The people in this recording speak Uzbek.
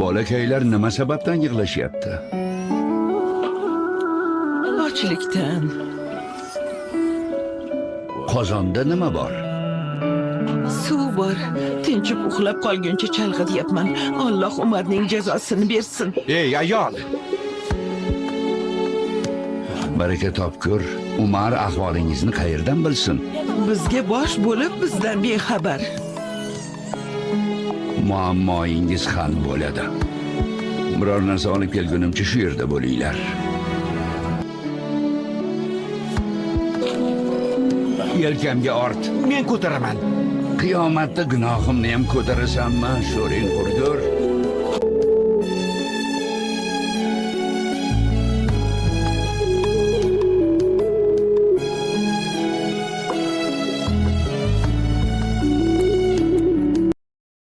Bolakaylar nima sababdan yig'lashyapti? Ochlikdan. Qozonda nima bor? Suv bor. Tinchib uxlab qolguncha chalg'ityapman. Alloh Umarning jazosini bersin. Ey ayol! Baraka topkur. Umar ahvolingizni qayerdan bilsin? Bizga bosh bo'lib bizdan bexabar. Muammoingiz hal bo'ladi. Biror narsa olib kelgunimcha shu yerda bo'linglar. Yelkamga ort. Men ko'taraman. Qiyomatda gunohimni ham ko'tarasanmi, sho'ring qurgur?